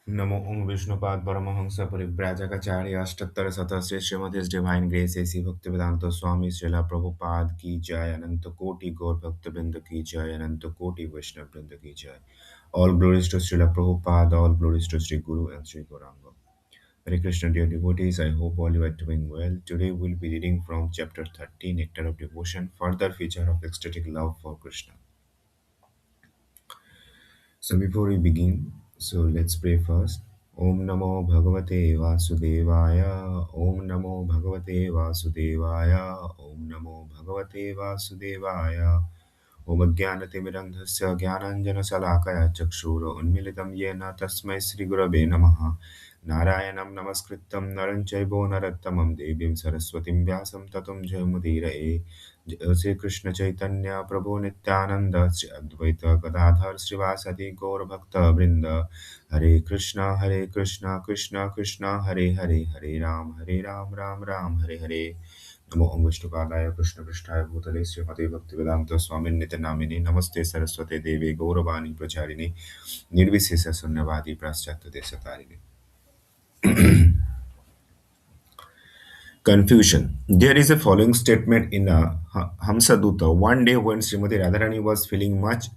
Namo Om Vishnupad Paramahamsa Parivrajakacharia Ashtatara Satasya Srimati's Divine Grace A.C. Bhaktivedanta Swami Srila Prabhupada Ki Jai Ananta Koti Gaur Bhaktivinoda Ki Jai Ananta Koti Vaishnava Vrinda Ki Jai. All glories to Srila Prabhupada, all glories to Sri Guru and Sri Gauranga. Hare Krishna, dear devotees, I hope all you are doing well. Today we'll be reading from chapter 30, Nectar of Devotion, further feature of ecstatic love for Krishna. So before we begin, so let's pray first. Om Namo Bhagavate Vasudevaya. Om Namo Bhagavate Vasudevaya. Om Namo Bhagavate Vasudevaya. Om Jnanatimirandhasya Jnananjana Chakshura Unmilitam Yena Tasmai Sri Gurave Namaha. Narayanam Namaskritam Naranchaivo Narattamam Devim Saraswatim Vyasam Tatum Jayamudirae. Jai Krishna Chaitanya Prabhu Nityananda Sri Advaita Gadadhar Srivasati Gaur Bhakta Vrinda. Hare Krishna Krishna Krishna Hare Hare Hare Ram Ram Ram Hare Hare. नमो ओं विष्णुपादाय कृष्णपृष्ठाय भूतले श्रीमते भक्तिवेदांत स्वामी नित्य नामिने नमस्ते सरस्वते देवे गौरवाणी प्रचारिणे निर्विशेष शून्यवादी पाश्चात्य देशतारिणे. Confusion. There is a following statement in a Hamsaduta. One day when Srimati Radharani was feeling much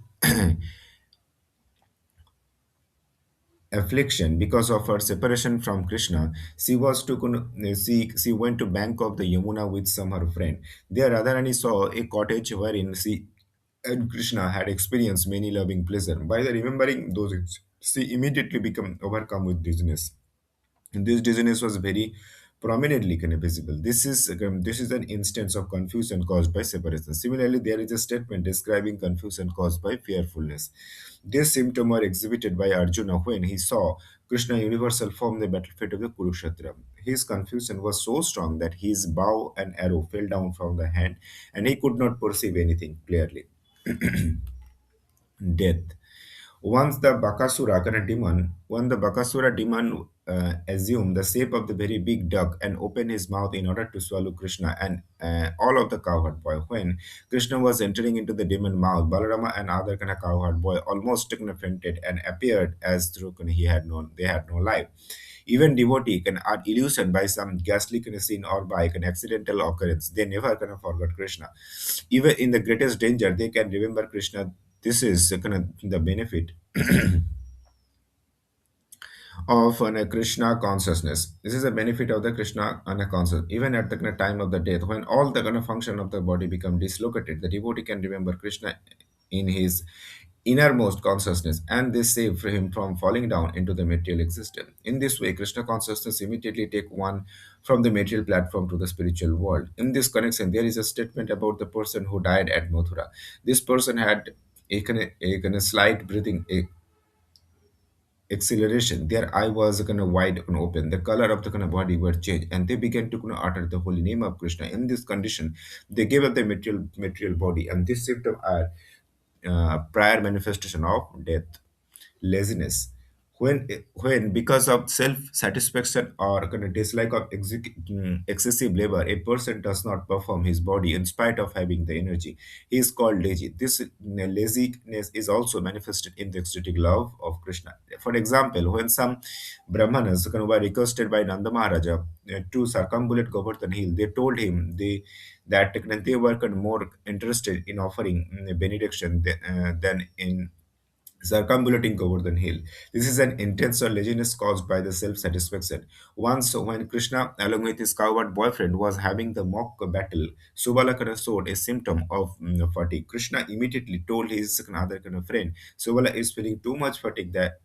affliction because of her separation from Krishna, she went to bank of the Yamuna with some her friend. There Radharani saw a cottage wherein she and Krishna had experienced many loving pleasure. By the remembering those, she immediately became overcome with dizziness. And this dizziness was very prominently kind of visible. This is an instance of confusion caused by separation. Similarly, there is a statement describing confusion caused by fearfulness. This symptom were exhibited by Arjuna when he saw Krishna universal form the battlefield of the Kurukshetra. His confusion was so strong that his bow and arrow fell down from the hand, and he could not perceive anything clearly. Death. When the Bakasura demon assumed the shape of the very big duck and opened his mouth in order to swallow Krishna and all of the cowherd boy. When Krishna was entering into the demon mouth, Balarama and other kind of cowherd boy almost kind of fainted and appeared as through they had no life. Even devotee can are illusioned by some ghastly kind of scene or by an accidental occurrence. They never kind of forgot Krishna. Even in the greatest danger, they can remember Krishna. This is kind of the benefit of a Krishna consciousness. This is a benefit of the Krishna and a consciousness. Even at the kind of time of the death, when all the kind of function of the body become dislocated, the devotee can remember Krishna in his innermost consciousness, and this save him from falling down into the material existence. In this way, Krishna consciousness immediately take one from the material platform to the spiritual world. In this connection, there is a statement about the person who died at Mathura. This person had a slight breathing acceleration. Their eye was kind of wide and open. The color of the kind of body were changed, and they began to kind of utter the holy name of Krishna. In this condition, they gave up the material body, and this symptom are prior manifestation of death. Laziness. When because of self-satisfaction or kind of dislike of excessive labor, a person does not perform his body in spite of having the energy. He is called lazy. This laziness is also manifested in the ecstatic love of Krishna. For example, when some Brahmanas kind of were requested by Nanda Maharaja to circumambulate Govardhan Hill, they told him that they were kind of more interested in offering benediction than in circumambulating Govardhan Hill. This is an intense or laziness caused by the self-satisfaction. Once, when Krishna, along with his coward boyfriend, was having the mock battle, Subalakana showed a symptom of fatigue. Krishna immediately told his other kind of friend, Subala is feeling too much fatigue that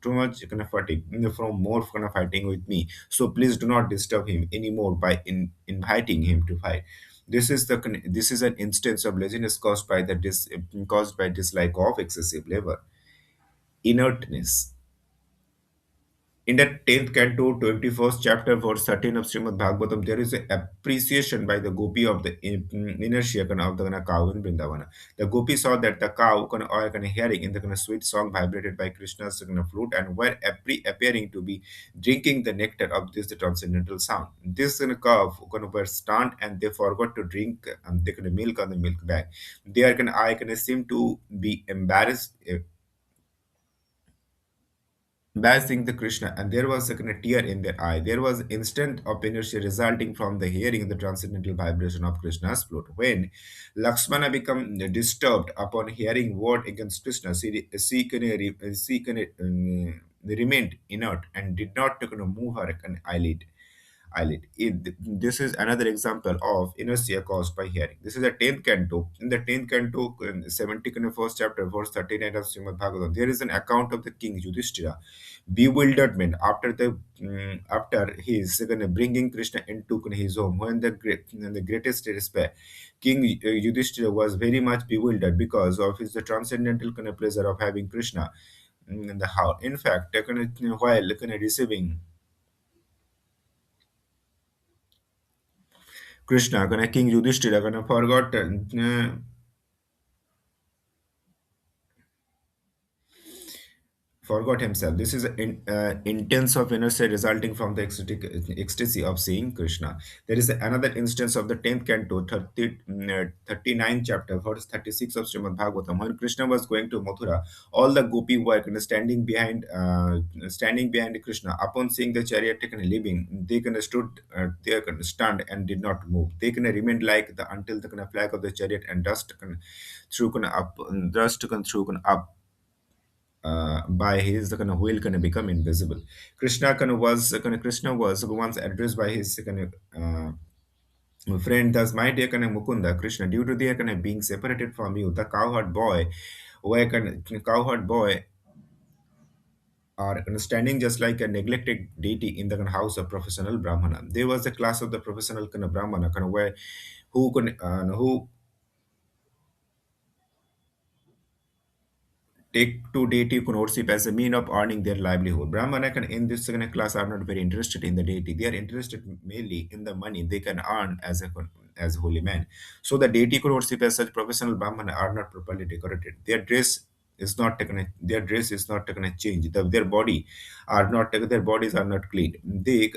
too much kind of fatigue from more kind of fighting with me. So please do not disturb him anymore by inviting him to fight. This is an instance of laziness caused by dislike of excessive labor. Inertness. In the 10th canto, 21st chapter, verse 13 of Srimad Bhagavatam, there is an appreciation by the gopi of the inertia of the cow in Vrindavana. The gopi saw that the cow hearing in the sweet song vibrated by Krishna's flute and were appearing to be drinking the nectar of this transcendental sound. This cow were stunned and they forgot to drink the milk on the milk bag. They seem to be embarrassed by seeing the Krishna, and there was a kind of tear in their eye. There was instant of inertia resulting from the hearing the transcendental vibration of Krishna's flute. When Lakshmana became disturbed upon hearing word against Krishna, remained inert and did not move her an eyelid. This is another example of inertia caused by hearing. This is the 10th canto. In the 10th canto, 71st chapter, verse 39 of Srimad Bhagavatam, there is an account of the king Yudhishthira bewilderment after after his bringing Krishna into his home. When the greatest despair, King Yudhishthira was very much bewildered because of his the transcendental pleasure of having Krishna in the house. In fact, while receiving Krishna, King Yudhishthira forgot forgot himself. This is an intense of inner state resulting from the ecstasy of seeing Krishna. There is another instance of the 10th canto, 39th chapter, verse 36 of Srimad Bhagavatam. When Krishna was going to Mathura, all the gopi were standing behind Krishna. Upon seeing the chariot leaving, they stood there stunned and did not move. They remained like the until the flag of the chariot and dust through up, dust through up by his the kind of wheel become invisible. Krishna was once addressed by his friend, thus my dear Mukunda Krishna, due to their being separated from you, the cowherd boy, where cowherd boy are standing just like a neglected deity in the house of professional Brahmana. There was a class of the professional Brahmana where who take to deity worship as a mean of earning their livelihood. Brahmana in this second class are not very interested in the deity. They are interested mainly in the money they can earn as holy man. So the deity worship as such professional Brahmana are not properly decorated. Their dress is not taken a change. Their their bodies are not clean. They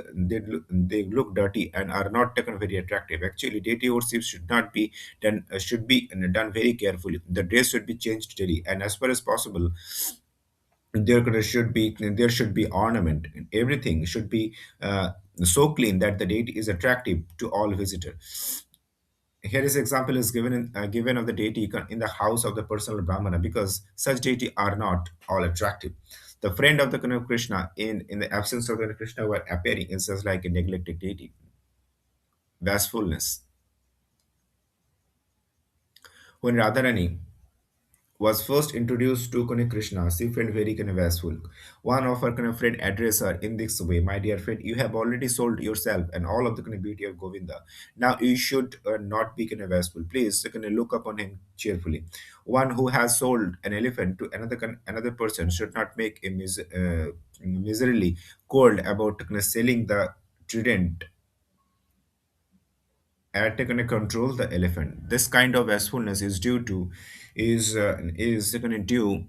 look dirty and are not taken very attractive. Actually, deity worship should be done very carefully. The dress should be changed daily, and as far as possible, there should be ornament. Everything should be so clean that the deity is attractive to all visitors. Here is example is given of the deity in the house of the personal Brahmana, because such deity are not all attractive. The friend of the Krishna in the absence of the Krishna were appearing in such like a neglected deity. Bashfulness. When Radharani was first introduced to Krishna, she felt very wasteful. One of her friend addressed her in this way: "My dear friend, you have already sold yourself and all of the beauty of Govinda. Now you should not be wasteful. Please look upon him cheerfully. One who has sold an elephant to another person should not make a miserably cold about selling the trident at control the elephant. This kind of wastefulness is due to is due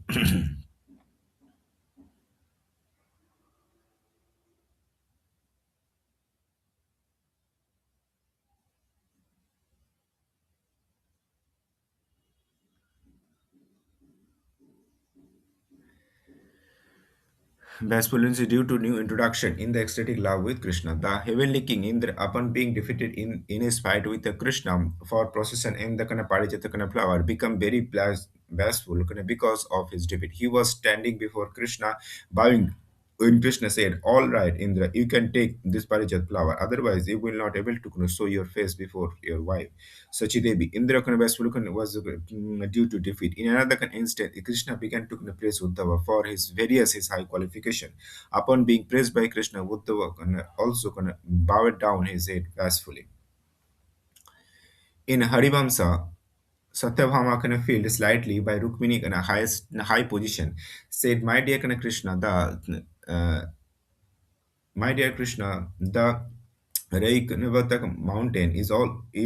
Vaspulency due to new introduction in the ecstatic love with Krishna. The heavenly king Indra, upon being defeated in his fight with the Krishna for procession in the Parijata flower, become very bashful because of his defeat. He was standing before Krishna, bowing. When Krishna said, "All right, Indra, you can take this Parijat flower. Otherwise, you will not able to show your face before your wife, Sachi Devi." Indra was due to defeat. In another instant, Krishna began to praise Uddhava for his high qualification. Upon being praised by Krishna, Uddhava also bowed down his head bashfully. In Harivamsa, Satyabhama felt slightly by Rukmini in a high position, said, "My dear Krishna, my dear Krishna, the Reiknavatak mountain is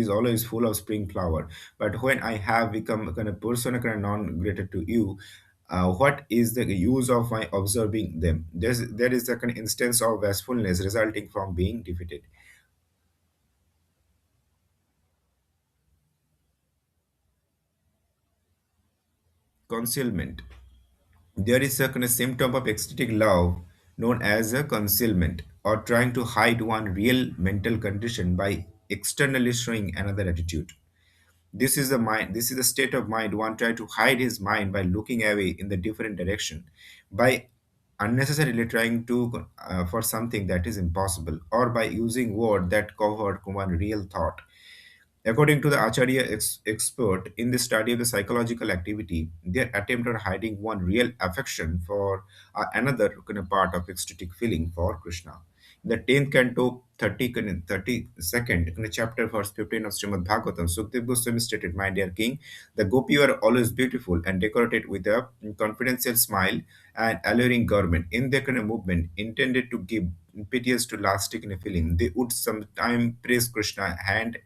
always full of spring flower. But when I have become a kind of person non greater to you, what is the use of my observing them?" There is a kind of instance of wastefulness resulting from being defeated. Concealment. There is a kind of symptom of ecstatic love known as a concealment, or trying to hide one real mental condition by externally showing another attitude. This is the mind. This is the state of mind. One try to hide his mind by looking away in the different direction, by unnecessarily trying to for something that is impossible, or by using word that covered one real thought. According to the Acharya expert in the study of the psychological activity, their attempt at hiding one real affection for another kind of part of ecstatic feeling for Krishna. In the 10th canto, 32nd chapter, verse 15 of Srimad Bhagavatam, Sukdev Goswami stated, "My dear king, the gopi are always beautiful and decorated with a confidential smile and alluring garment. In their kind of movement, intended to give impetus to lasting feeling, they would sometime praise Krishna hand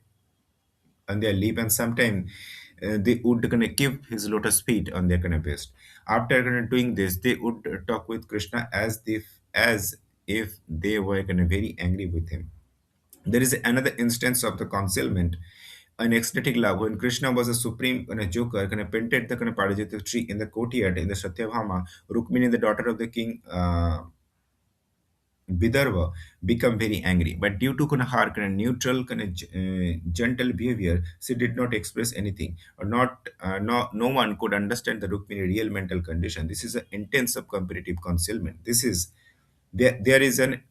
on their lip, and sometimes they would kind of keep his lotus feet on their kind of breast. After kind of doing this, they would talk with Krishna as if they were kind of very angry with him. There is another instance of the concealment, an ecstatic love. When Krishna was a supreme kind of joker, kind of painted the kind of Parijata tree in the courtyard in the Satyabhama, Rukmini, the daughter of the king, Vidarbha, become very angry. But due to kind of her kind of neutral, kind of gentle behavior, she did not express anything, or not. No one could understand the Rukmini real mental condition. This is an intense of competitive concealment. This is there is an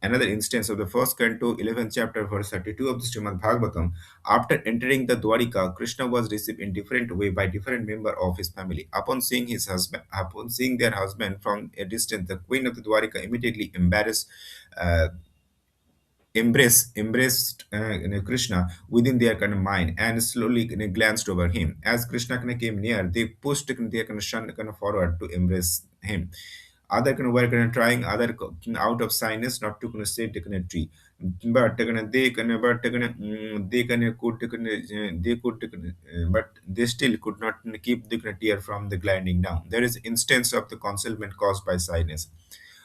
another instance of the first canto, 11th chapter, verse 32 of the Srimad Bhagavatam. After entering the Dwarika, Krishna was received in different way by different member of his family. Upon seeing their husband from a distance, the queen of the Dwarika immediately uh, embraced Krishna within their kind of mind and slowly glanced over him. As Krishna kind of came near, they pushed their kind of shunned kind of forward to embrace him. Other kind of were kind of trying out of shyness not to kind of say the kind of tree, but they kind of could they could but they still could not keep the kind of tear from the gliding down. There is instance of the concealment caused by shyness.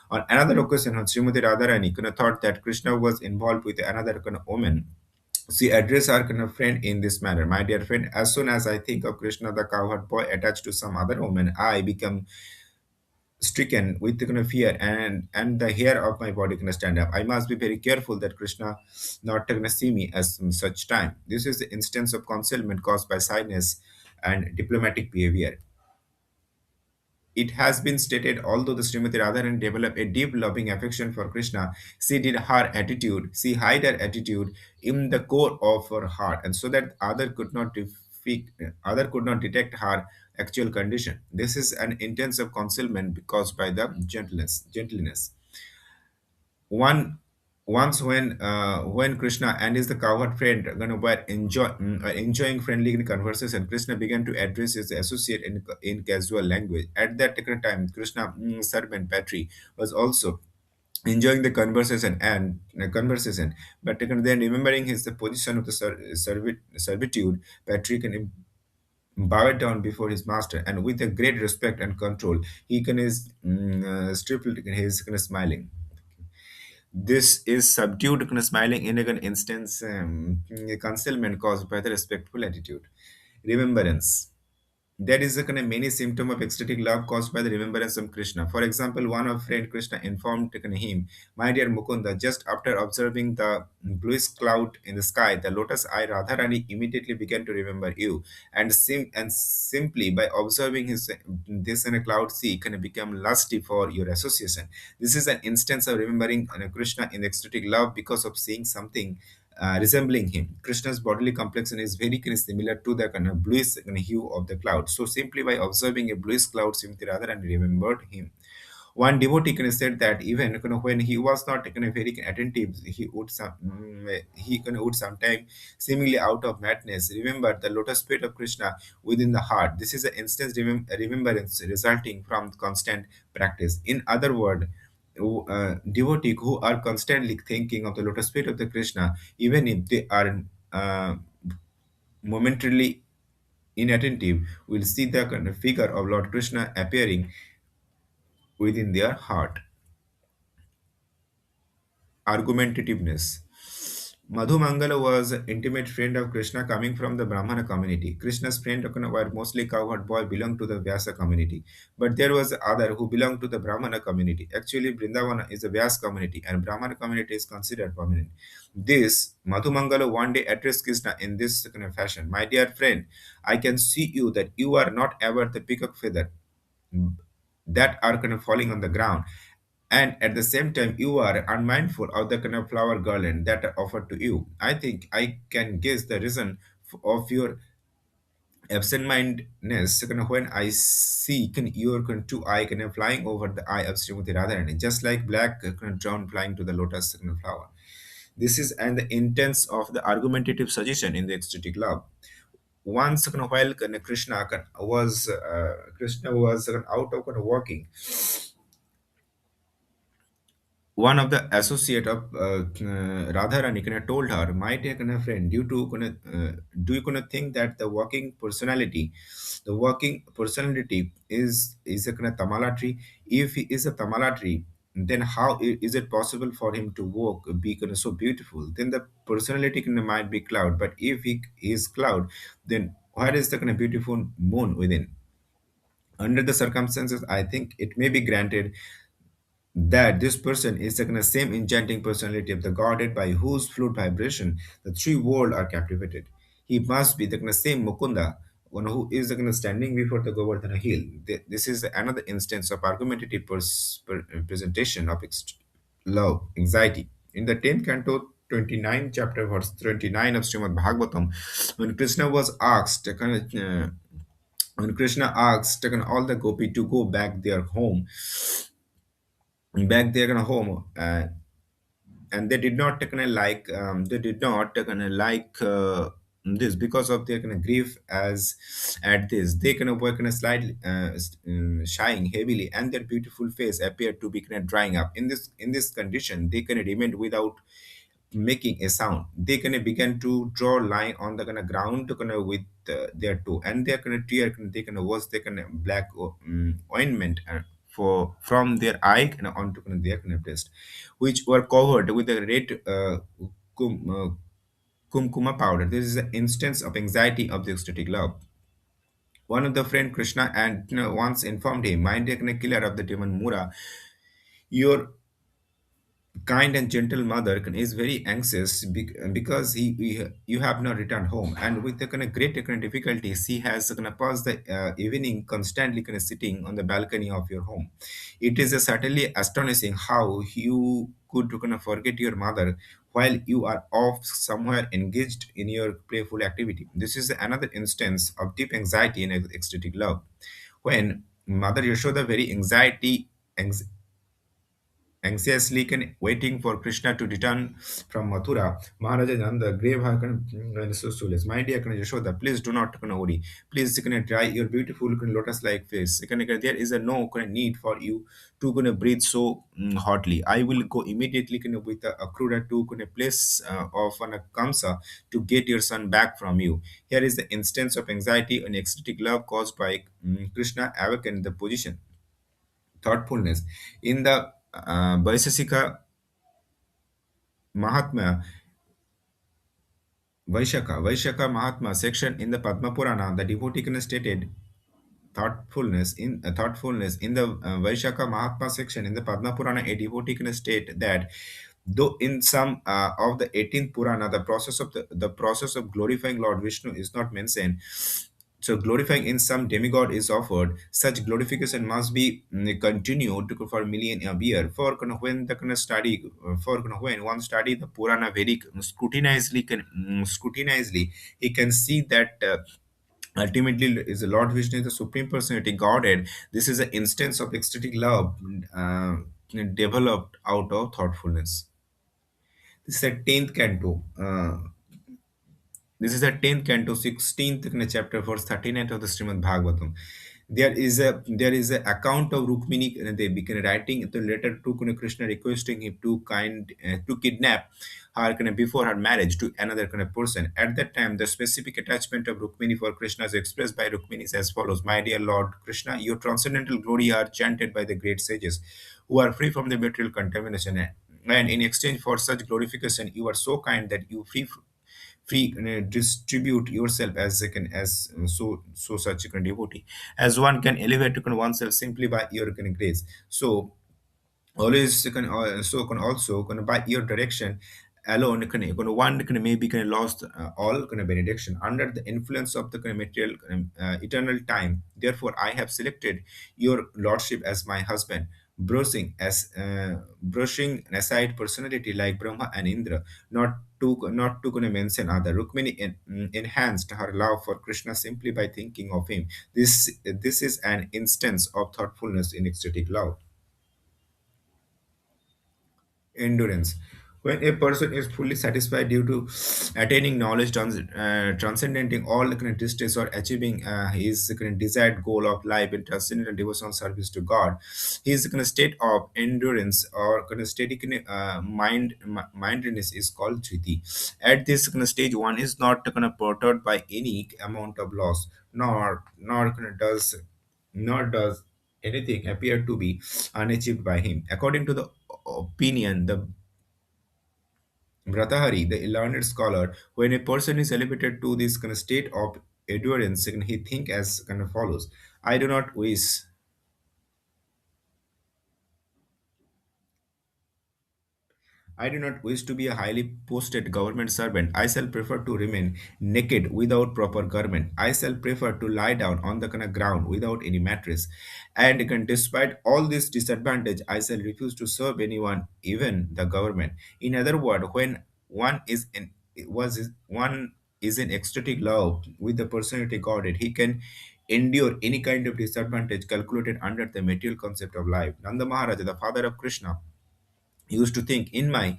On another occasion, Srimati Radharani kind of thought that Krishna was involved with another kind of woman. She addressed her kind of friend in this manner: "My dear friend, as soon as I think of Krishna, the cowherd boy, attached to some other woman, I become stricken with the kind of fear, and the hair of my body can stand up. I must be very careful that Krishna not gonna see me as such time." This is the instance of concealment caused by shyness and diplomatic behavior. It has been stated, although the Srimati Radharani developed a deep loving affection for Krishna, she hid her attitude in the core of her heart, and so that other could not detect her actual condition. This is an intensive concealment caused by the gentleness. One once when Krishna and his the cowherd friend were enjoying friendly conversation, Krishna began to address his associate in casual language. At that particular time, Krishna servant Patri was also enjoying the conversation, but then remembering his the position of the servitude, Patrick can bow down before his master, and with a great respect and control, he can is stripped his kind of smiling. This is subdued kind of smiling in an instance, concealment caused by the respectful attitude. Remembrance. There is a kind of many symptom of ecstatic love caused by the remembrance of Krishna. For example, one of friend Krishna informed him, "My dear Mukunda, just after observing the bluish cloud in the sky, the lotus eye Radharani immediately began to remember you, and simply by observing this in a cloud sea can become lusty for your association." This is an instance of remembering Krishna in ecstatic love because of seeing something resembling him. Krishna's bodily complexion is very kind of similar to the kind of bluish kind of hue of the cloud. So simply by observing a bluish cloud, Simti Radharani remembered him. One devotee kind of said that even when he was not kind of very attentive, he kind of would sometimes, seemingly out of madness, remember the lotus feet of Krishna within the heart. This is an instant remembrance resulting from constant practice. In other words, devotees who are constantly thinking of the lotus feet of the Krishna, even if they are uh, momentarily inattentive, will see the kind of figure of Lord Krishna appearing within their heart. Argumentativeness. Madhu Mangala was an intimate friend of Krishna coming from the Brahmana community. Krishna's friend were mostly cowherd boy belonged to the Vyasa community. But there was other who belonged to the Brahmana community. Actually, Vrindavana is a Vyas community and Brahmana community is considered permanent. This Madhu Mangala one day addressed Krishna in this kind of fashion. My dear friend, I can see you that you are not ever the peacock feather that are kind of falling on the ground, and at the same time you are unmindful of the kind of flower garland that are offered to you. I think I can guess the reason of your absent-mindedness kind of when I see kind of your kind of two eye kind of flying over the eye of Srimati Radharani, just like black kind of drone flying to the lotus kind of flower. This is and the intents of the argumentative suggestion in the ecstatic love. Once kind of while kind of Krishna was out of kind of walking, one of the associate of Radharani kind of told her, my dear kind of friend, due to kind of, do you kind of think that the working personality is a kind of Tamala tree? If he is a Tamala tree, then how is it possible for him to walk, be kind of so beautiful? Then the personality kind of might be cloud, but if he is cloud, then where is the kind of beautiful moon within? Under the circumstances, I think it may be granted that this person is the kind of same enchanting personality of the godhead by whose flute vibration the three worlds are captivated. He must be the kind of same Mukunda, one who is the kind of standing before the Govardhana hill. This is another instance of argumentative presentation of love, anxiety. In the 10th canto, 29 chapter, verse 29 of Srimad Bhagavatam, when Krishna was asked, when Krishna asked all the gopi to go back their home, and they did not this because of their kind of grief as at this they kind of were kind of slightly shying heavily, and their beautiful face appeared to be kind of drying up. In this condition, they kind of remained without making a sound. They kind of began to draw line on the kind of ground kind of with their toe, and their kind of tear they kind of was the kind of black ointment for from their eye and onto kind of their kind of breast, which were covered with a red kum, uh, kumkuma powder. This is an instance of anxiety of the ecstatic love. One of the friend Krishna and once informed him, "My dear killer of the demon Mura, your kind and gentle mother is very anxious because you have not returned home, and with the kind of great kind of difficulty she has kind of passed the evening constantly kind of sitting on the balcony of your home. It is certainly astonishing how you could kind of forget your mother while you are off somewhere engaged in your playful activity." This is another instance of deep anxiety and ecstatic love when Mother Yashoda very anxiously waiting for Krishna to return from Mathura. Maharaja Nanda, grave Susules, my dear Yashoda, please do not worry. Please dry your beautiful lotus like face. There is a no need for you to breathe so hotly. I will go immediately with a Akrura to place of an Kamsa to get your son back from you. Here is the instance of anxiety and ecstatic love caused by Krishna awakened the position thoughtfulness. In the Vaisasika Mahatmya, Vaishaka Mahatma section in the Padma Purana, the devotee stated thoughtfulness in the Vaishaka Mahatma section in the Padma Purana, a devotee can state that though in some of the 18th Purana, the process of glorifying Lord Vishnu is not mentioned. So glorifying in some demigod is offered. Such glorification must be continued for million a year. For when the study, for when one study the Purana very scrutinizedly, he can see that. Ultimately, is the Lord Vishnu the Supreme Personality Godhead. This is an instance of ecstatic love developed out of thoughtfulness. This is a 10th canto. This is the 10th canto, 16th chapter, verse 39 of the Srimad Bhagavatam. There is a account of Rukmini, they began writing the letter to Krishna requesting him to kidnap her before her marriage to another person. At that time, the specific attachment of Rukmini for Krishna is expressed by Rukmini as follows: My dear Lord Krishna, your transcendental glory are chanted by the great sages who are free from the material contamination. and in exchange for such glorification, you are so kind that you free distribute yourself as a so such a devotee, as one can elevate oneself simply by your grace. So always can so can also can by your direction alone can one can maybe can lost all can benediction under the influence of the kind of material eternal time. Therefore I have selected your lordship as my husband, brushing aside personality like Brahma and Indra, not to gonna mention other. Rukmini enhanced her love for Krishna simply by thinking of him. This is an instance of thoughtfulness in ecstatic love. Endurance. When a person is fully satisfied due to attaining knowledge, transcending all the kind of distress or achieving his kind of desired goal of life in transcendental devotional service to God, his kind of state of endurance or kind of steady kind of, mindedness is called Dhriti. At this kind of stage, one is not kind of perturbed by any amount of loss, nor kind of does anything appear to be unachieved by him. According to the opinion, the Bratahari, the learned scholar, when a person is elevated to this kind of state of endurance, he think as kind of follows: I do not wish I do not wish to be a highly posted government servant. I shall prefer to remain naked without proper garment. I shall prefer to lie down on the kind of ground without any mattress. And despite all this disadvantage, I shall refuse to serve anyone, even the government. In other words, when one is in ecstatic love with the personality Godhead, he can endure any kind of disadvantage calculated under the material concept of life. Nanda Maharaja, the father of Krishna, used to think in my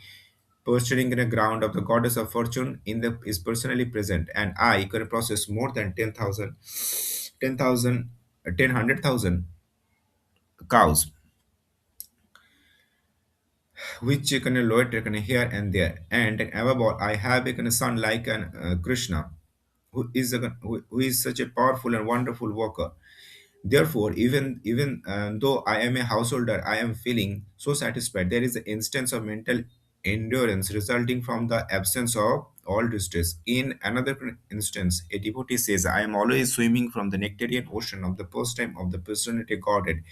posturing in a ground of the goddess of fortune in the is personally present, and I can process more than 10,000 100,000 cows which you can loiter can here and there, and above all I have a kind of son like an Krishna, who is such a powerful and wonderful worker. Therefore, even though I am a householder, I am feeling so satisfied. There is an instance of mental endurance resulting from the absence of all distress. In another instance, a devotee says, I am always swimming from the nectarian ocean of the pastime of the personality Godhead,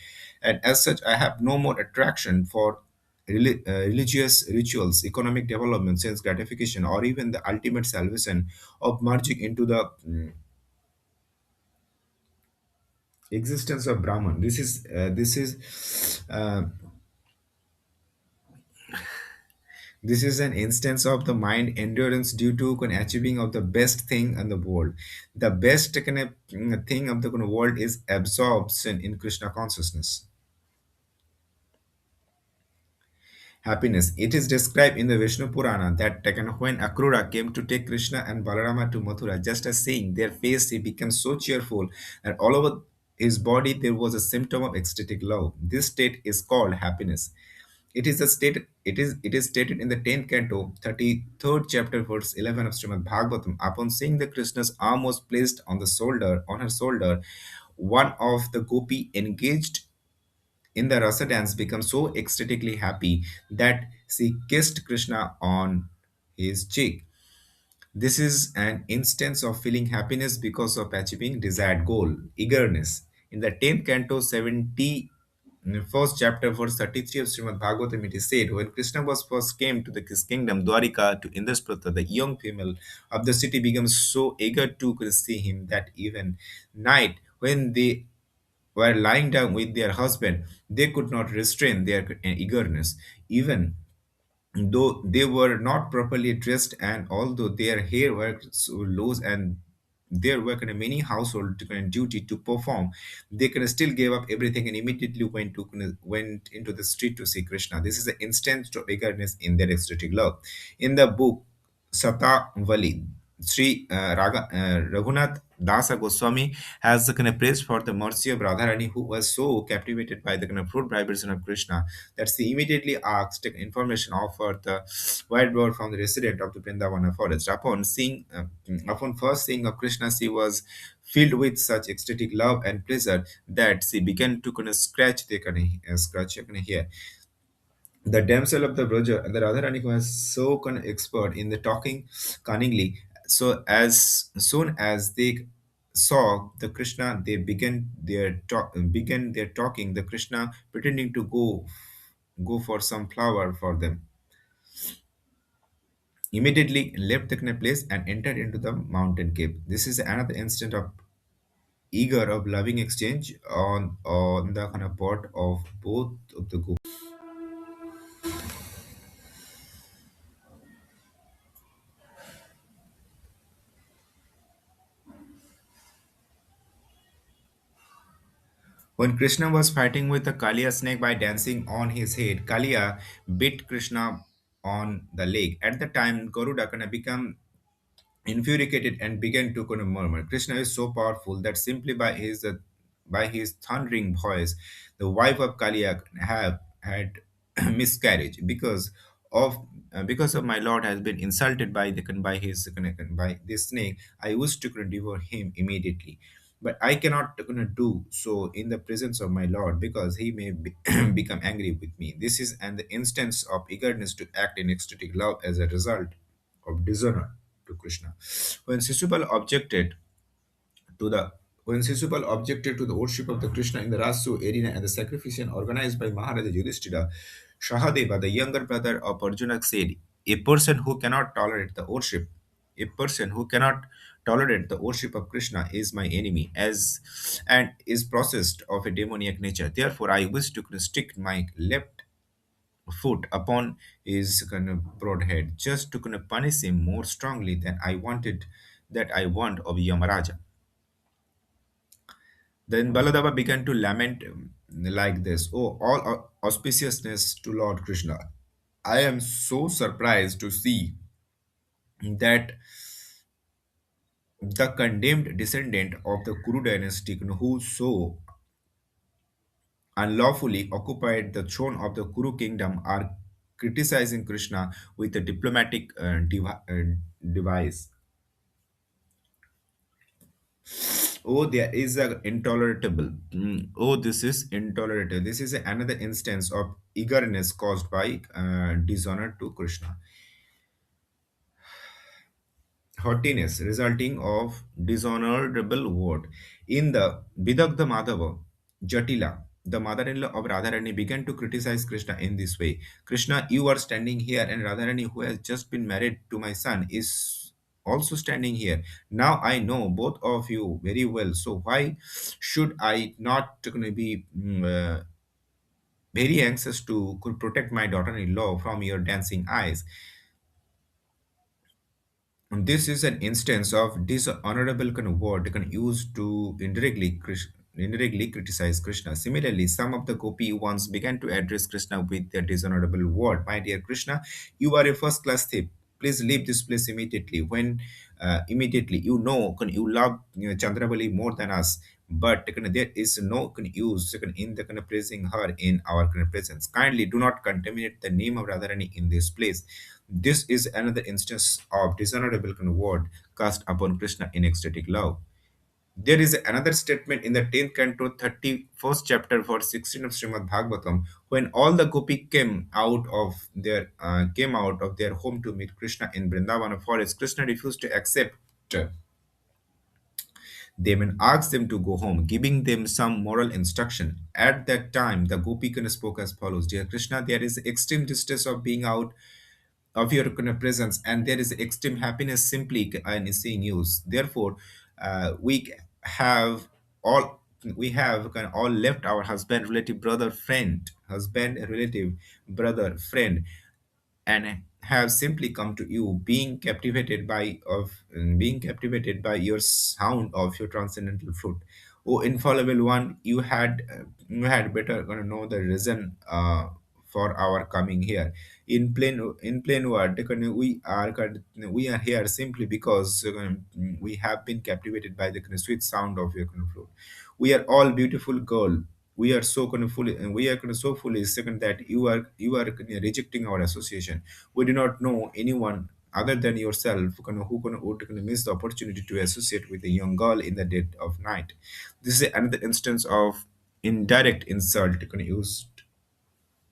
and as such, I have no more attraction for religious rituals, economic development, sense gratification, or even the ultimate salvation of merging into the existence of Brahman. This is an instance of the mind endurance due to achieving of the best thing in the world. The best thing of the world is absorption in Krishna consciousness. Happiness. It is described in the Vishnu Purana that when Akrura came to take Krishna and Balarama to Mathura, just as seeing their face, he became so cheerful, and all over his body there was a symptom of ecstatic love. This state is called happiness. It is stated in the 10th canto, 33rd chapter, verse 11 of Srimad Bhagavatam. Upon seeing the Krishna's arm was placed on her shoulder, one of the gopi engaged in the rasa dance became so ecstatically happy that she kissed Krishna on his cheek. This is an instance of feeling happiness because of achieving desired goal, eagerness. In the 10th canto, 71st chapter, verse 33 of Srimad Bhagavatam, it is said, when Krishna was first came to his kingdom, Dwarika, to Indraprastha, the young female of the city became so eager to see him that even night, when they were lying down with their husband, they could not restrain their eagerness. Even though they were not properly dressed and although their hair were so loose and there were many household duty to perform, they still gave up everything and immediately went into the street to see Krishna. This is an instant eagerness in their ecstatic love. In the book Satavali, Sri Raghunath Dasa Goswami has the praise for the mercy of Radharani, who was so captivated by the fruit vibration of Krishna that she immediately asked information offered the white bird from the resident of the Vrindavana forest. Upon first seeing of Krishna, she was filled with such ecstatic love and pleasure that she began to scratch the hair. The damsel of the Braja and the Radharani was so expert in the talking cunningly. So as soon as they saw the Krishna, they began their talking. The Krishna pretending to go for some flower for them. Immediately left the place and entered into the mountain cave. This is another instant of eager of loving exchange on the kind of part of both of the. When Krishna was fighting with the Kaliya snake by dancing on his head, Kaliya bit Krishna on the leg. At the time, Garuda kind of became infuriated and began to kind of murmur. Krishna is so powerful that simply by his thundering voice, the wife of Kaliya have had miscarriage because of my lord has been insulted by this snake. I wish to devour him immediately, but I cannot do so in the presence of my lord because he may become angry with me. This is an instance of eagerness to act in ecstatic love as a result of dishonor to Krishna. When Sisupal objected to the when Sisupal objected to the worship of the Krishna in the Rasu arena and the sacrifice organized by Maharaja Yudhishthira, Shahadeva, the younger brother of Arjuna, said, "A person who cannot tolerate the worship, a person who cannot tolerate the worship of Krishna is my enemy, as and is possessed of a demoniac nature. Therefore, I wish to stick my left foot upon his kind of broad head just to kind of punish him more strongly than I want of Yamaraja." Then Baladeva began to lament like this: "Oh, all auspiciousness to Lord Krishna. I am so surprised to see that the condemned descendant of the Kuru dynasty who so unlawfully occupied the throne of the Kuru kingdom are criticizing Krishna with a diplomatic device. Oh, there is a intolerable. Oh, this is intolerable. This is another instance of eagerness caused by dishonor to Krishna. Haughtiness resulting of dishonorable word. In the Bidagdha Madhava, Jatila, the mother-in-law of Radharani, began to criticize Krishna in this way. Krishna, you are standing here, and Radharani, who has just been married to my son, is also standing here. Now I know both of you very well. So why should I not be very anxious to could protect my daughter-in-law from your dancing eyes? And this is an instance of dishonorable kind of word kind of used to indirectly criticize Krishna. Similarly, some of the gopi once began to address Krishna with their dishonorable word. My dear Krishna, you are a first-class thief. Please leave this place immediately. When immediately, you love Chandravali more than us, but there is no use in the praising her in our presence. Kindly do not contaminate the name of Radharani in this place. This is another instance of dishonorable word cast upon Krishna in ecstatic love. There is another statement in the 10th canto, 31st chapter, for 16 of Srimad Bhagavatam, when all the gopi came out of their home to meet Krishna in Vrindavana forest. Krishna refused to accept them and asked them to go home, giving them some moral instruction. At that time, the Gopikana spoke as follows: Dear Krishna, there is extreme distress of being out of your presence, and there is extreme happiness simply in seeing you. Therefore, have all we have all left our husband, relative, brother, friend, and have simply come to you, being captivated by your sound of your transcendental flute. O infallible one, you had better know the reason for our coming here. In plain word, we are here simply because we have been captivated by the sweet sound of your flute. We are all beautiful girl. We are so so foolish second that you are rejecting our association. We do not know anyone other than yourself who would miss the opportunity to associate with a young girl in the dead of night. This is another instance of indirect insult used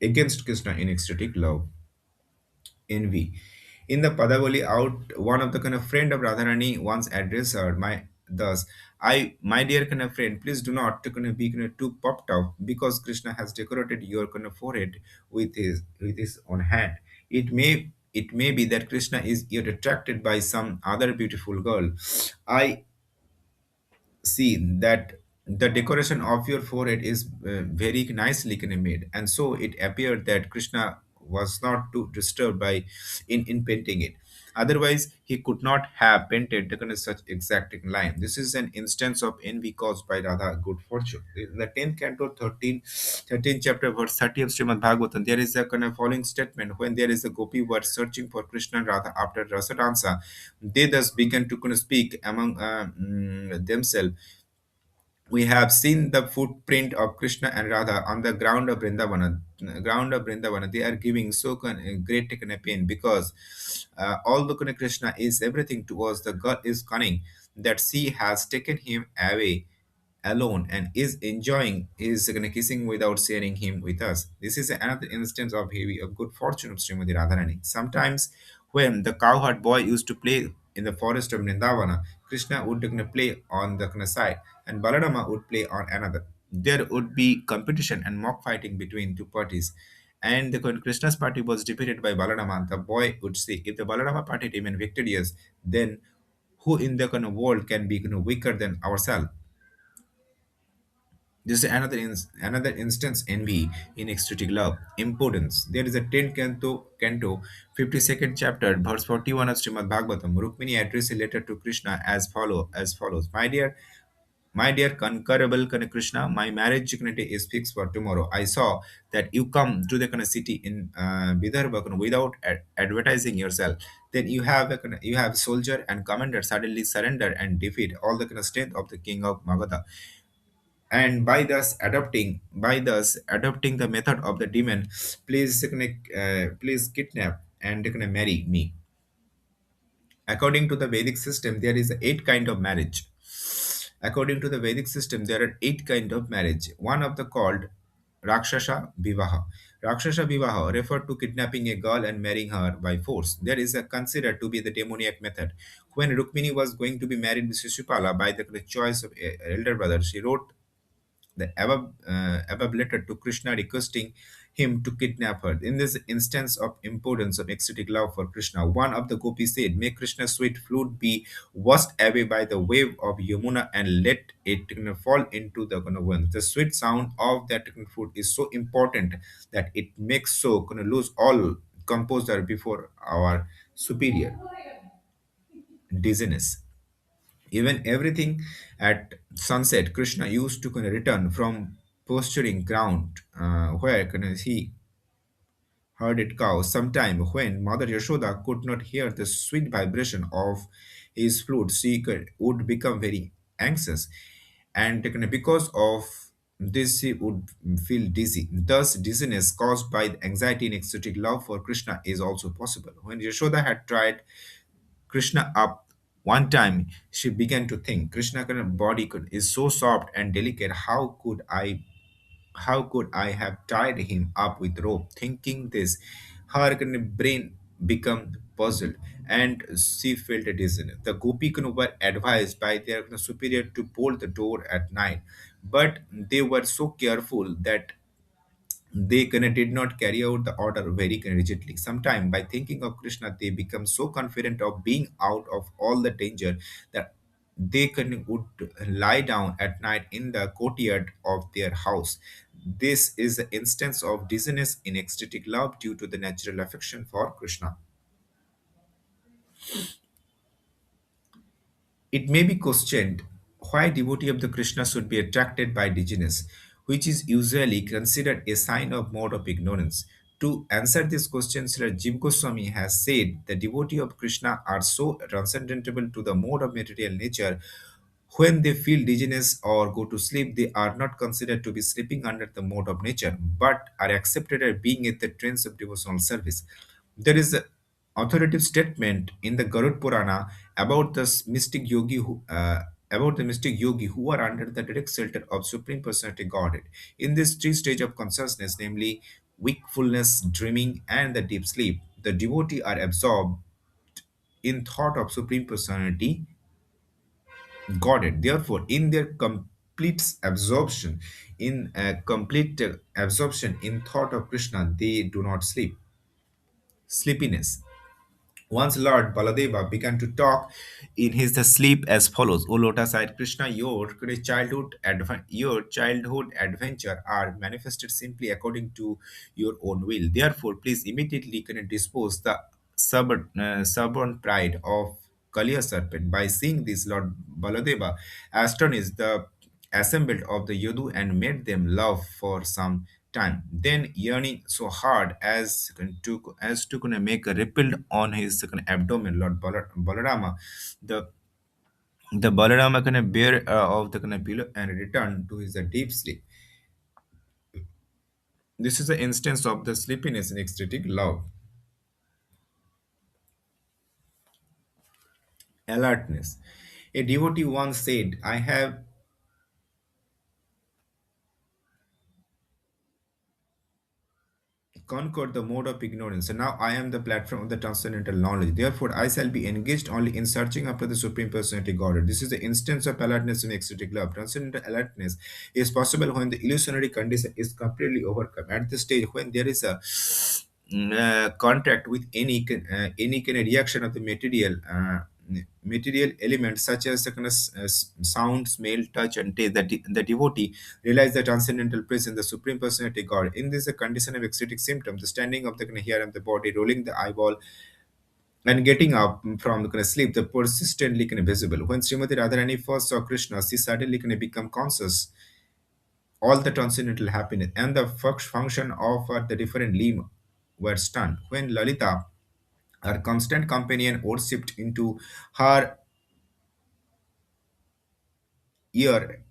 against Krishna in ecstatic love, envy. In the Padavali out, one of the kind of friend of Radharani once addressed her, my dear kind of friend, please do not to kind of be kind of too popped up because Krishna has decorated your kind of forehead with his own hand. It may be that Krishna is yet attracted by some other beautiful girl. I see that the decoration of your forehead is very nicely kind of made, and so it appeared that Krishna was not too disturbed by in painting it. Otherwise he could not have painted the kind of such exacting line. This is an instance of envy caused by Radha good fortune. In the 10th canto, 13th chapter, verse 30 of Srimad Bhagavatam, there is a kind of following statement: when there is a gopi who are searching for Krishna and Radha after rasa dansa, they thus began to kind of speak among themselves. We have seen the footprint of Krishna and Radha on the ground of Vrindavana. Ground of Vrindavana, they are giving so great kind of pain because although Krishna is everything to us, the God is cunning that she has taken him away alone and is enjoying his kissing without sharing him with us. This is another instance of heavy of good fortune of Srimati Radharani. Sometimes when the cowherd boy used to play in the forest of Vrindavana, Krishna would play on the side and Balarama would play on another. There would be competition and mock fighting between two parties. And when Krishna's party was defeated by Balarama, the boy would say, if the Balarama party remain victorious, then who in the world can be weaker than ourselves? This is another instance envy in ecstatic love. Impotence. There is a 10th canto 52nd chapter, verse 41 of Srimad Bhagavatam. Rukmini addressed a letter to Krishna as follows. My dear conquerable Krishna, my marriage dignity is fixed for tomorrow. I saw that you come to the city in Vidarbha without advertising yourself. Then you have soldier and commander suddenly surrender and defeat all the strength of the king of Magadha, and by thus adopting the method of the demon, please kidnap and marry me. According to the Vedic system, there is eight kind of marriage. According to the Vedic system, there are eight kind of marriage. One of the called Rakshasa Vivaha. Rakshasa Vivaha refer to kidnapping a girl and marrying her by force. There is a considered to be the demoniac method. When Rukmini was going to be married with Shishupala by the choice of elder brother, she wrote the above letter to Krishna requesting him to kidnap her. In this instance of importance of ecstatic love for Krishna, one of the gopis said, may Krishna's sweet flute be washed away by the wave of Yamuna and let it fall into the wind. The sweet sound of that flute is so important that it makes so lose all composure before our superior dizziness. Even everything at sunset, Krishna used to return from posturing ground where he herded cows. Sometime when Mother Yashoda could not hear the sweet vibration of his flute, she would become very anxious, and because of this she would feel dizzy. Thus, dizziness caused by the anxiety and ecstatic love for Krishna is also possible. When Yashoda had tried Krishna up one time, she began to think, Krishna body is so soft and delicate. How could I have tied him up with rope? Thinking this, her brain became puzzled and she felt a dizziness. The gopi were advised by their superior to bolt the door at night, but they were so careful that they did not carry out the order very rigidly. Sometime by thinking of Krishna, they become so confident of being out of all the danger that they would lie down at night in the courtyard of their house. This is the instance of dizziness in ecstatic love due to the natural affection for Krishna. It may be questioned why devotee of the Krishna should be attracted by dizziness, which is usually considered a sign of mode of ignorance. To answer this question, Sri Jiv Goswami has said the devotee of Krishna are so transcendentable to the mode of material nature. When they feel dizziness or go to sleep, they are not considered to be sleeping under the mode of nature, but are accepted as being at the trance of devotional service. There is an authoritative statement in the Garud Purana about the mystic yogi who are under the direct shelter of Supreme Personality Godhead. In this three stage of consciousness, namely wakefulness, dreaming, and the deep sleep. The devotee are absorbed in thought of Supreme Personality, Godhead. Therefore, in their complete absorption in thought of Krishna, they do not sleep. Sleepiness. Once Lord Baladeva began to talk in his sleep as follows: O lotus-eyed Krishna, your childhood adventure are manifested simply according to your own will. Therefore, please immediately dispose the stubborn pride of Kaliya serpent. By seeing this, Lord Baladeva astonished the assembled of the Yadu and made them laugh for some time. Then, yearning so hard as to make a ripple on his abdomen, Lord Balarama, the the Balarama bear of the pillow and return to his deep sleep. This is an instance of the sleepiness in ecstatic love. Alertness. A devotee once said, I have conquered the mode of ignorance, and now I am the platform of the transcendental knowledge. Therefore, I shall be engaged only in searching after the Supreme Personality Godhead. This is the instance of alertness in ecstatic love. Transcendental alertness is possible when the illusionary condition is completely overcome. At the stage when there is a contact with any kind of reaction of the material elements such as the sound, smell, touch, and taste. That the devotee realize the transcendental presence, the supreme personality God. In this a condition of ecstatic symptom, the standing of the hair of the body, rolling the eyeball, and getting up from the sleep, the persistently visible. When Srimati Radharani first saw Krishna, she suddenly become conscious all the transcendental happiness and the function of the different limb were stunned. When Lalita, her constant companion, worshipped into her ear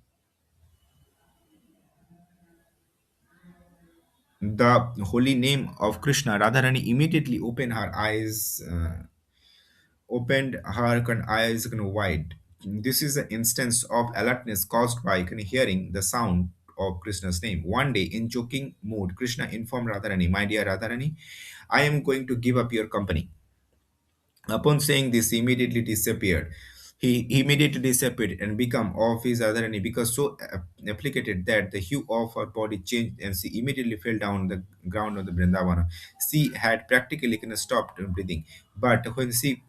the holy name of Krishna, Radharani immediately opened her eyes wide. This is an instance of alertness caused by hearing the sound of Krishna's name. One day, in joking mood, Krishna informed Radharani, My dear Radharani, I am going to give up your company. Upon saying this, he immediately disappeared. He immediately disappeared and became of his other enemy because so applicated that the hue of her body changed and she immediately fell down the ground of the Vrindavana. She had practically stopped breathing. But when she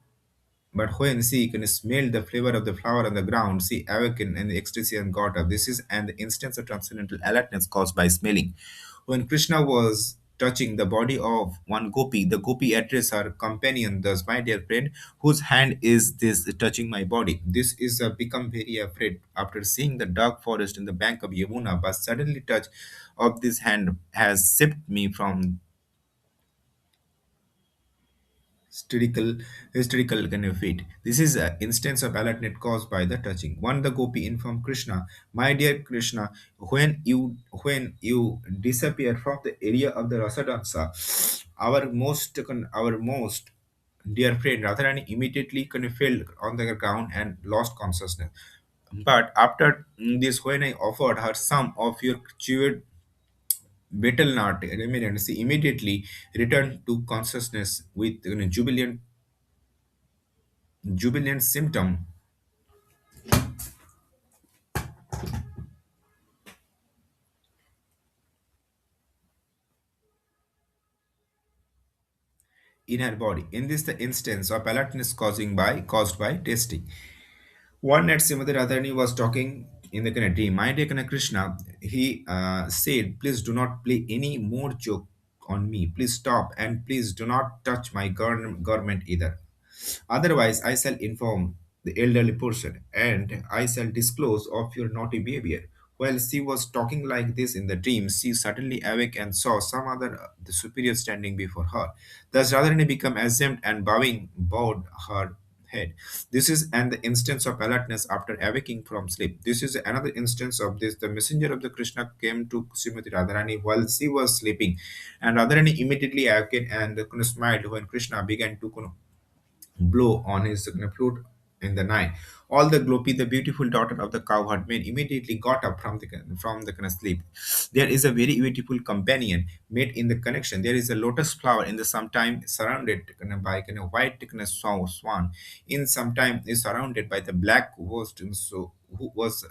smelled the flavor of the flower on the ground, she awakened in the ecstasy and got up. This is an instance of transcendental alertness caused by smelling. When Krishna was touching the body of one gopi, the gopi addressed her companion, thus, my dear friend, whose hand is this touching my body? This is become very afraid after seeing the dark forest in the bank of Yamuna, but suddenly touch of this hand has saved me from hysterical hysterical fate. This is an instance of alertness caused by the touching. One the gopi informed Krishna, My dear Krishna, when you disappear from the area of the Rasadansa, our most dear friend Radharani immediately fell on the ground and lost consciousness. But after this, when I offered her some of your chewed betel nut remnants, she immediately returned to consciousness with jubilant symptom in her body. In this, the instance of alertness caused by tasting. One night, Srimati Radharani was talking in the dream. My dear Krishna, he said, please do not play any more joke on me. Please stop and please do not touch my garment either. Otherwise, I shall inform the elderly person and I shall disclose of your naughty behavior. While she was talking like this in the dream, she suddenly awake and saw some other the superior standing before her. Thus Radharani became ashamed and bowed her head. This is an instance of alertness after awaking from sleep. This is another instance of this. The messenger of the Krishna came to Srimati Radharani while she was sleeping, and Radharani immediately awakened and smiled when Krishna began to blow on his flute In the night, all the Glopi, the beautiful daughter of the cowherd maid, immediately got up from the kind of sleep. There is a very beautiful companion made in the connection. There is a lotus flower in the sometime surrounded kind of by kind of white kind of swan. In sometime is surrounded by the black ghost, so who was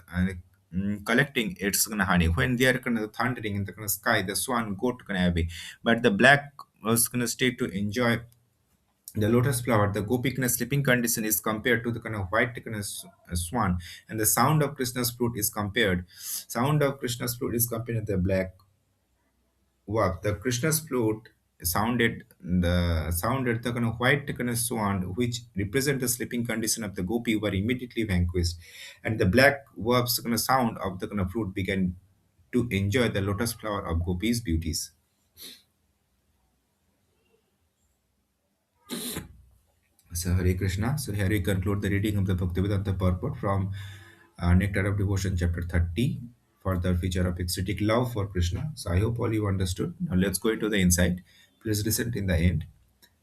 collecting its kind of honey. When they are kind of thundering in the kind of sky, the swan go to kind of away, but the black was going to stay to enjoy the lotus flower. The gopi kind of sleeping condition is compared to the kind of white kind of swan, and the sound of Krishna's flute is compared to the black work. The Krishna's flute sounded the kind of white kind of swan, which represent the sleeping condition of the gopi, were immediately vanquished, and the black works kind of sound of the kind of flute began to enjoy the lotus flower of gopi's beauties. So Hare Krishna. So here we conclude the reading of the Bhaktivedanta purport from Nectar of Devotion, chapter 30, for the feature of ecstatic love for Krishna. So I hope all you understood. Now let's go into the insight. Please listen in the end.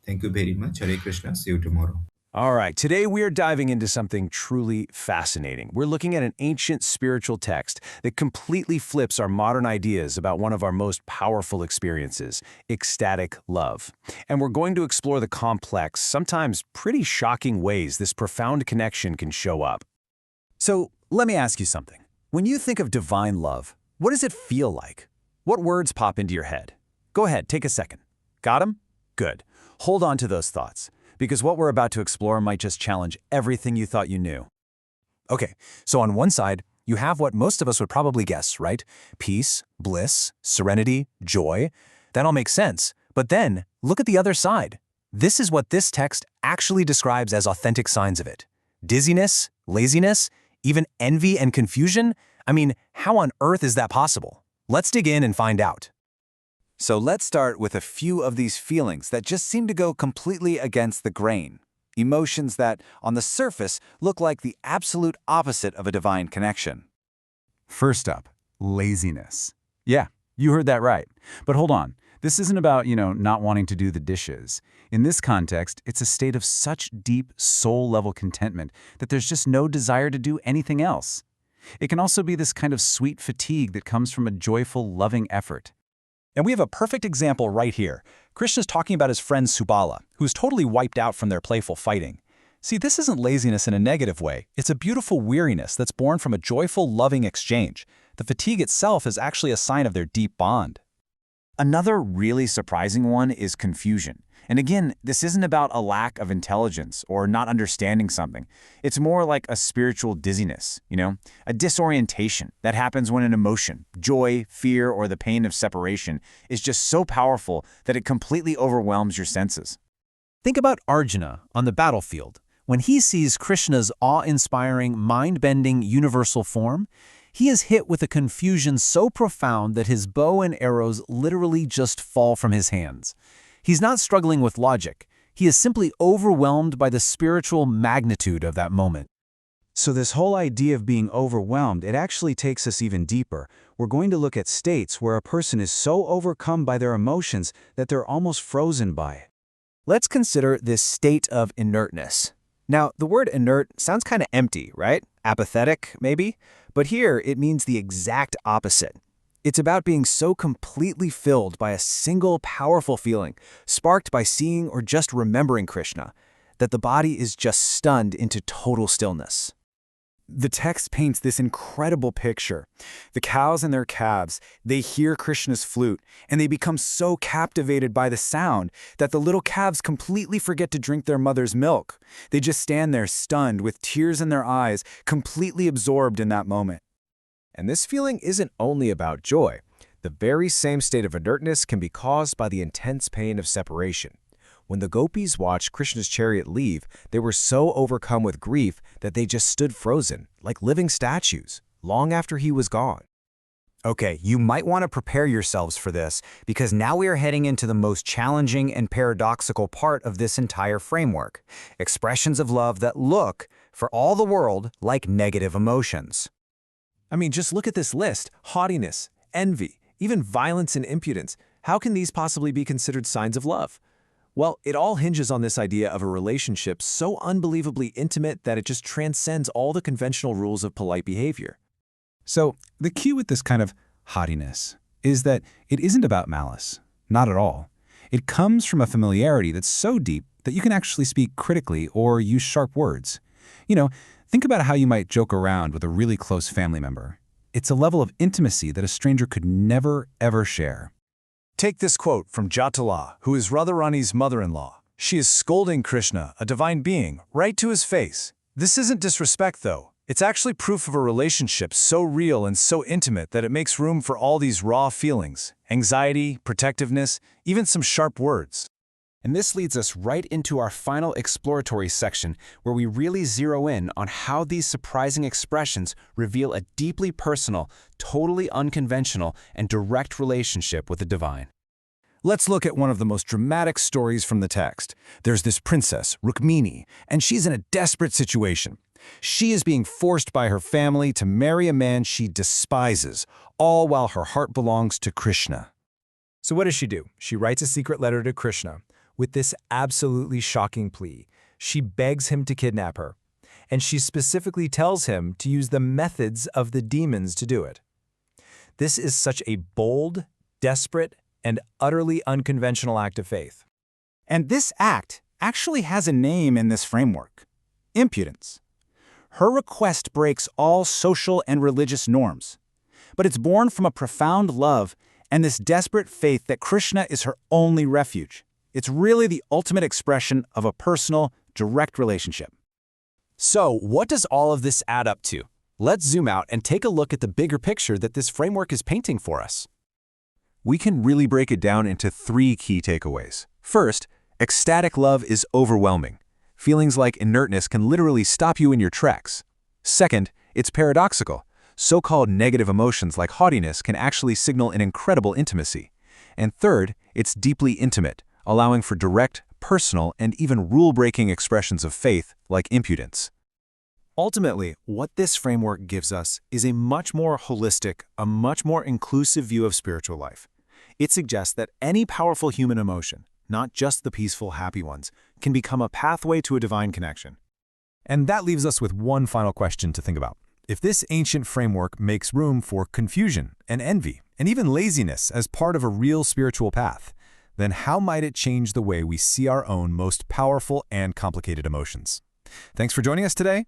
Thank you very much. Hare Krishna. See you tomorrow. All right, today we are diving into something truly fascinating. We're looking at an ancient spiritual text that completely flips our modern ideas about one of our most powerful experiences, ecstatic love. And we're going to explore the complex, sometimes pretty shocking ways this profound connection can show up. So, let me ask you something. When you think of divine love, what does it feel like? What words pop into your head? Go ahead, take a second. Got them? Good. Hold on to those thoughts, because what we're about to explore might just challenge everything you thought you knew. Okay, so on one side, you have what most of us would probably guess, right? Peace, bliss, serenity, joy. That all makes sense. But then, look at the other side. This is what this text actually describes as authentic signs of it. Dizziness, laziness, even envy and confusion. I mean, how on earth is that possible? Let's dig in and find out. So let's start with a few of these feelings that just seem to go completely against the grain. Emotions that, on the surface, look like the absolute opposite of a divine connection. First up, laziness. Yeah, you heard that right. But hold on. This isn't about, not wanting to do the dishes. In this context, it's a state of such deep soul-level contentment that there's just no desire to do anything else. It can also be this kind of sweet fatigue that comes from a joyful, loving effort. And we have a perfect example right here. Krishna's talking about his friend Subala, who's totally wiped out from their playful fighting. See, this isn't laziness in a negative way. It's a beautiful weariness that's born from a joyful, loving exchange. The fatigue itself is actually a sign of their deep bond. Another really surprising one is confusion. And again, this isn't about a lack of intelligence or not understanding something. It's more like a spiritual dizziness, a disorientation that happens when an emotion, joy, fear, or the pain of separation is just so powerful that it completely overwhelms your senses. Think about Arjuna on the battlefield. When he sees Krishna's awe-inspiring, mind-bending universal form, he is hit with a confusion so profound that his bow and arrows literally just fall from his hands. He's not struggling with logic. He is simply overwhelmed by the spiritual magnitude of that moment. So this whole idea of being overwhelmed, it actually takes us even deeper. We're going to look at states where a person is so overcome by their emotions that they're almost frozen by it. Let's consider this state of inertness. Now, the word inert sounds kind of empty, right? Apathetic, maybe? But here, it means the exact opposite. It's about being so completely filled by a single powerful feeling, sparked by seeing or just remembering Krishna, that the body is just stunned into total stillness. The text paints this incredible picture. The cows and their calves, they hear Krishna's flute, and they become so captivated by the sound that the little calves completely forget to drink their mother's milk. They just stand there stunned with tears in their eyes, completely absorbed in that moment. And this feeling isn't only about joy. The very same state of inertness can be caused by the intense pain of separation. When the gopis watched Krishna's chariot leave, they were so overcome with grief that they just stood frozen, like living statues, long after he was gone. Okay, you might want to prepare yourselves for this, because now we are heading into the most challenging and paradoxical part of this entire framework, expressions of love that look, for all the world, like negative emotions. I mean, just look at this list. Haughtiness, envy, even violence and impudence. How can these possibly be considered signs of love? Well, it all hinges on this idea of a relationship so unbelievably intimate that it just transcends all the conventional rules of polite behavior. So the key with this kind of haughtiness is that it isn't about malice. Not at all. It comes from a familiarity that's so deep that you can actually speak critically or use sharp words. Think about how you might joke around with a really close family member. It's a level of intimacy that a stranger could never, ever share. Take this quote from Jatala, who is Radharani's mother-in-law. She is scolding Krishna, a divine being, right to his face. This isn't disrespect, though. It's actually proof of a relationship so real and so intimate that it makes room for all these raw feelings, anxiety, protectiveness, even some sharp words. And this leads us right into our final exploratory section, where we really zero in on how these surprising expressions reveal a deeply personal, totally unconventional, and direct relationship with the divine. Let's look at one of the most dramatic stories from the text. There's this princess, Rukmini, and she's in a desperate situation. She is being forced by her family to marry a man she despises, all while her heart belongs to Krishna. So what does she do? She writes a secret letter to Krishna with this absolutely shocking plea. She begs him to kidnap her, and she specifically tells him to use the methods of the demons to do it. This is such a bold, desperate, and utterly unconventional act of faith. And this act actually has a name in this framework: impudence. Her request breaks all social and religious norms, but it's born from a profound love and this desperate faith that Krishna is her only refuge. It's really the ultimate expression of a personal, direct relationship. So, what does all of this add up to? Let's zoom out and take a look at the bigger picture that this framework is painting for us. We can really break it down into 3 key takeaways. First, ecstatic love is overwhelming. Feelings like inertness can literally stop you in your tracks. Second, it's paradoxical. So-called negative emotions like haughtiness can actually signal an incredible intimacy. And third, it's deeply intimate, allowing for direct, personal, and even rule-breaking expressions of faith like impudence. Ultimately, what this framework gives us is a much more holistic, a much more inclusive view of spiritual life. It suggests that any powerful human emotion, not just the peaceful, happy ones, can become a pathway to a divine connection. And that leaves us with one final question to think about. If this ancient framework makes room for confusion and envy, and even laziness as part of a real spiritual path, then how might it change the way we see our own most powerful and complicated emotions? Thanks for joining us today.